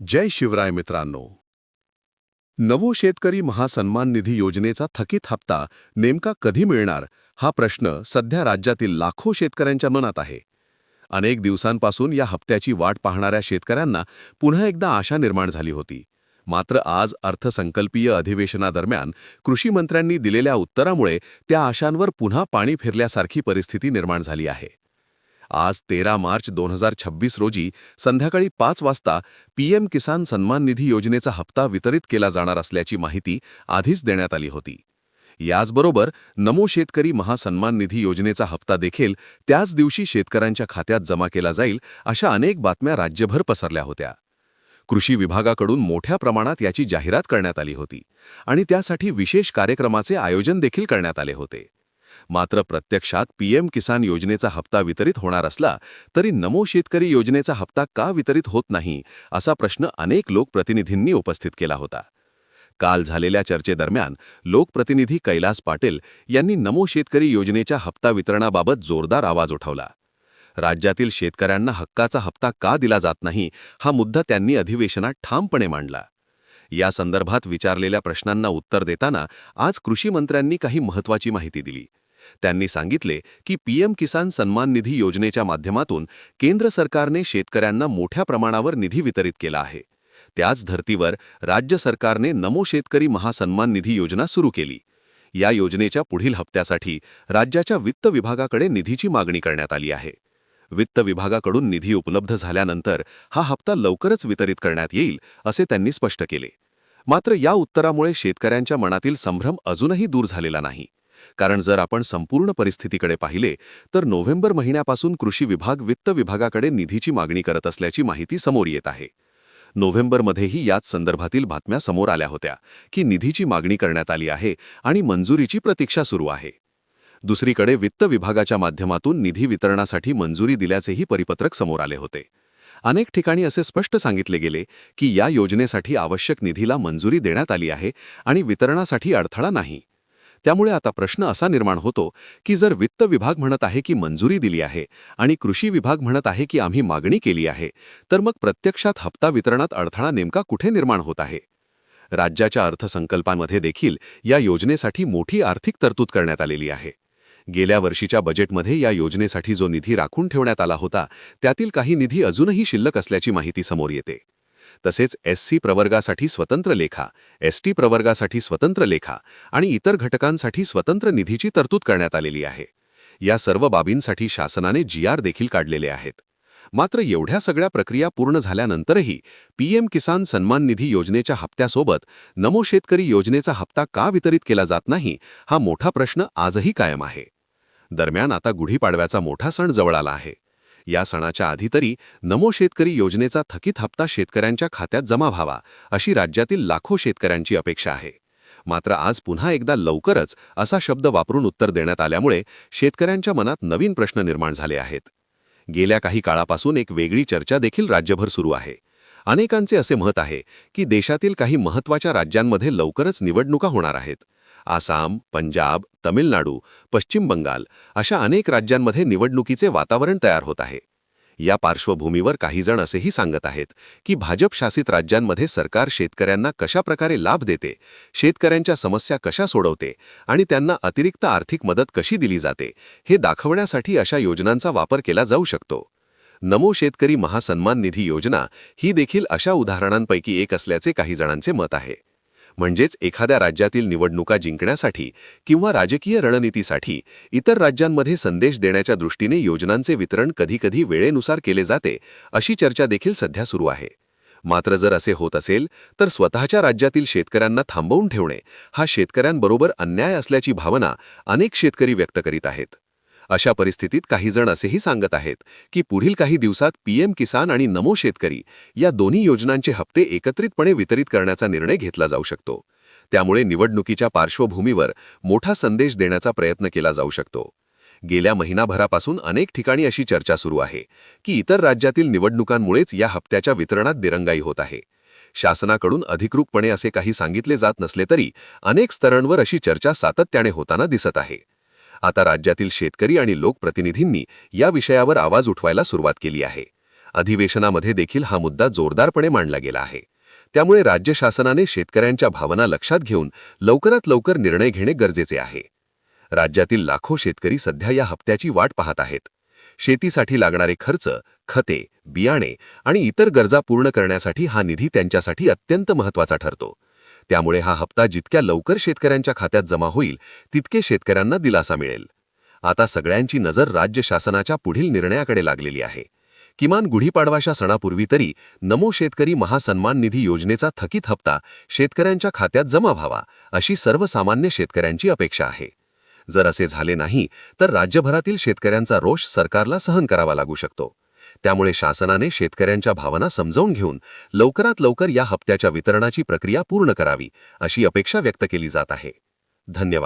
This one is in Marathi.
जय शिवराय मित्रांनो. नवो शेतकरी महासन्मान निधी योजनेचा थकीत हप्ता नेमका कधी मिळणार हा प्रश्न सध्या राज्यातील लाखो शेतकऱ्यांच्या मनात आहे. अनेक दिवसांपासून या हप्त्याची वाट पाहणाऱ्या शेतकऱ्यांना पुन्हा एकदा आशा निर्माण झाली होती. मात्र आज अर्थसंकल्पीय अधिवेशनादरम्यान कृषी मंत्र्यांनी दिलेल्या उत्तरामुळे त्या आशांवर पुन्हा पाणी फिरल्यासारखी परिस्थिती निर्माण झाली आहे. आज 13 मार्च 2026 रोजी संध्याकाळी 5 वाजता पीएम किसान सन्मान निधी योजनेचा हप्ता वितरित केला जाणार असल्याची माहिती आधीच देण्यात आली होती. याचबरोबर नमो शेतकरी महासन्मान निधी योजनेचा हप्ता देखील त्याच दिवशी शेतकऱ्यांच्या खात्यात जमा केला जाईल अशा अनेक बातम्या राज्यभर पसरल्या होत्या. कृषी विभागाकडून मोठ्या प्रमाणात याची जाहिरात करण्यात आली होती आणि त्यासाठी विशेष कार्यक्रमाचे आयोजन देखील करण्यात आले होते. मात्र प्रत्यक्षात पीएम किसान योजनेचा हप्ता वितरित होणार असला तरी नमो शेतकरी योजनेचा हप्ता का वितरित होत नाही असा प्रश्न अनेक लोकप्रतिनिधींनी उपस्थित केला होता. काल झालेल्या चर्चेदरम्यान लोकप्रतिनिधी कैलास पाटील यांनी नमो शेतकरी योजनेच्या हप्ता वितरणाबाबत जोरदार आवाज उठवला. राज्यातील शेतकऱ्यांना हक्काचा हप्ता का दिला जात नाही हा मुद्दा त्यांनी अधिवेशनात ठामपणे मांडला. या संदर्भात विचारलेल्या प्रश्नांना उत्तर देताना आज कृषी मंत्र्यांनी काही महत्त्वाची माहिती दिली. त्यांनी सांगितले की पीएम किसान सन्मान निधी योजनेच्या माध्यमातून केंद्र सरकारने शेतकऱ्यांना मोठ्या प्रमाणावर निधी वितरित केला आहे. त्याच धर्तीवर राज्य सरकारने नमो शेतकरी महासन्मान निधी योजना सुरू केली. या योजनेच्या पुढील हप्त्यासाठी राज्याच्या वित्त विभागाकडे निधीची मागणी करण्यात आली आहे. वित्त विभागाकडून निधी उपलब्ध झाल्यानंतर हा हप्ता लवकरच वितरित करण्यात येईल असे त्यांनी स्पष्ट केले. मात्र या उत्तरामुळे शेतकऱ्यांच्या मनातील संभ्रम अजूनही दूर झालेला नाही. कारण जर आपण संपूर्ण परिस्थितीकडे पाहिले तर नोव्हेंबर महिन्यापासून कृषी विभाग वित्त विभागाकडे निधीची मागणी करत असल्याची माहिती समोर येत आहे. नोव्हेंबरमध्येही याच संदर्भातील बातम्या समोर आल्या होत्या की निधीची मागणी करण्यात आली आहे आणि मंजुरीची प्रतीक्षा सुरू आहे. दुसरीकडे वित्त विभागाच्या माध्यमातून निधी वितरणासाठी मंजुरी दिल्याचेही परिपत्रक समोर आले होते. अनेक ठिकाणी असे स्पष्ट सांगितले गेले की या योजनेसाठी आवश्यक निधीला मंजुरी देण्यात आली आहे आणि वितरणासाठी अडथळा नाही. त्यामुळे आता प्रश्न असा निर्माण होतो की जर वित्त विभाग म्हणत आहे की मंजुरी दिली आहे आणि कृषी विभाग म्हणत आहे की आम्ही मागणी केली आहे, तर मग प्रत्यक्षात हप्ता वितरणात अडथळा नेमका कुठे निर्माण होत आहे? राज्याच्या अर्थसंकल्पामध्ये देखील या योजनेसाठी मोठी आर्थिक तरतूद करण्यात आलेली आहे. गेल्या वर्षीच्या बजेटमध्ये या योजनेसाठी जो निधी राखून ठेवण्यात आला होता त्यातील काही निधी अजूनही शिल्लक असल्याची माहिती समोर येते. तसेच एससी प्रवर्गासाठी स्वतंत्र लेखा, एसटी प्रवर्गासाठी स्वतंत्र लेखा आणि इतर घटकांसाठी स्वतंत्र निधीची तरतूद करण्यात आलेली आहे. या सर्व बाबींसाठी शासनाने GR देखील काढलेले आहेत. मात्र एवढ्या सगळ्या प्रक्रिया पूर्ण झाल्यानंतरही पीएम किसान सन्मान निधी योजनेच्या हप्त्यासोबत नमो शेतकरी योजनेचा हप्ता का वितरित केला जात नाही हा मोठा प्रश्न आजही कायम आहे. दरम्यान आता गुढीपाडव्याचा मोठा सण जवळ आला आहे. या सणाच्या आधी तरी नमो शेतकरी योजनेचा थकीत हप्ता शेतकऱ्यांच्या खात्यात जमा व्हावा अशी राज्यातील लाखो शेतकऱ्यांची अपेक्षा आहे. मात्र आज पुन्हा एकदा लवकरच असा शब्द वापरून उत्तर देण्यात आल्यामुळे शेतकऱ्यांच्या मनात नवीन प्रश्न निर्माण झाले आहेत. गेल्या काही काळापासून एक वेगळी चर्चा देखील राज्यभर सुरू आहे. अनेकांचे असे मत आहे की देशातील काही महत्त्वाच्या राज्यांमध्ये लवकरच निवडणुका होणार आहेत. आसाम, पंजाब, तमिळनाडू, पश्चिम बंगाल अशा अनेक राज्यांमध्ये निवडणुकीचे वातावरण तयार होत आहे. या पार्श्वभूमीवर काही जण असेही सांगत आहेत की भाजप शासित राज्यांमध्ये सरकार शेतकऱ्यांना कशा प्रकारे लाभ देते, शेतकऱ्यांच्या समस्या कशा सोडवते आणि त्यांना अतिरिक्त आर्थिक मदत कशी दिली जाते हे दाखवण्यासाठी अशा योजनांचा वापर केला जाऊ शकतो. नमो शेतकरी महासन्मान निधी योजना ही देखील अशा उदाहरणांपैकी एक असल्याचे काही जणांचे मत आहे. म्हणजेच एखाद्या राज्यातील निवडणुका जिंकण्यासाठी किंवा राजकीय रणनीतीसाठी इतर राज्यांमध्ये संदेश देण्याच्या दृष्टीने योजनांचे वितरण कधीकधी वेळेनुसार केले जाते अशी चर्चा देखील सध्या सुरू आहे. मात्र जर असे होत असेल तर स्वतःच्या राज्यातील शेतकऱ्यांना थांबवून ठेवणे हा शेतकऱ्यांबरोबर अन्याय असल्याची भावना अनेक शेतकरी व्यक्त करीत आहेत. अशा परिस्थितीत काही जण असेही सांगत आहेत की पुढील काही दिवसात पीएम किसान आणि नमो शेतकरी या दोन्ही योजनांचे हप्ते एकत्रितपणे वितरित करण्याचा निर्णय घेतला जाऊ शकतो. त्यामुळे निवडणुकीच्या पार्श्वभूमीवर मोठा संदेश देण्याचा प्रयत्न केला जाऊ शकतो. गेल्या महिनाभरापासून अनेक ठिकाणी अशी चर्चा सुरू आहे की इतर राज्यातील निवडणुकांमुळेच या हप्त्याच्या वितरणात दिरंगाई होत आहे. शासनाकडून अधिकृतपणे असे काही सांगितले जात नसले तरी अनेक स्तरांवर अशी चर्चा सातत्याने होताना दिसत आहे. आता राज्यातील शेतकरी आणि लोकप्रतिनिधींनी या विषयावर आवाज उठवायला सुरुवात केली आहे. अधिवेशनामध्ये देखील हा मुद्दा जोरदारपणे मांडला गेला आहे. त्यामुळे राज्य शासनाने शेतकऱ्यांच्या भावना लक्षात घेऊन लवकरात लवकर निर्णय घेणे गरजेचे आहे. राज्यातील लाखो शेतकरी सध्या या हप्त्याची वाट पाहत आहेत. शेतीसाठी लागणारे खर्च, खते, बियाणे आणि इतर गरजा पूर्ण करण्यासाठी हा निधी त्यांच्यासाठी अत्यंत महत्त्वाचा ठरतो. त्यामुळे हा हप्ता जितक्या लवकर शेतकऱ्यांच्या खात्यात जमा होईल, तितके शेतकऱ्यांना दिलासा मिळेल. आता सगळ्यांची नजर राज्य शासनाच्या पुढील निर्णयाकडे लागलेली आहे. किमान गुढीपाडवाच्या सणापूर्वी तरी नमो शेतकरी महासन्मान निधी योजनेचा थकीत हप्ता शेतकऱ्यांच्या खात्यात जमा व्हावा, अशी सर्वसामान्य शेतकऱ्यांची अपेक्षा आहे. जर असे झाले नाही तर राज्यभरातील शेतकऱ्यांचा रोष सरकारला सहन करावा लागू शकतो. त्यामुळे शासनाने शेतकऱ्यांच्या भावना समजावून घेऊन लवकरात लवकर या हप्त्याच्या वितरणाची प्रक्रिया पूर्ण करावी, अशी अपेक्षा व्यक्त केली जात आहे. धन्यवाद.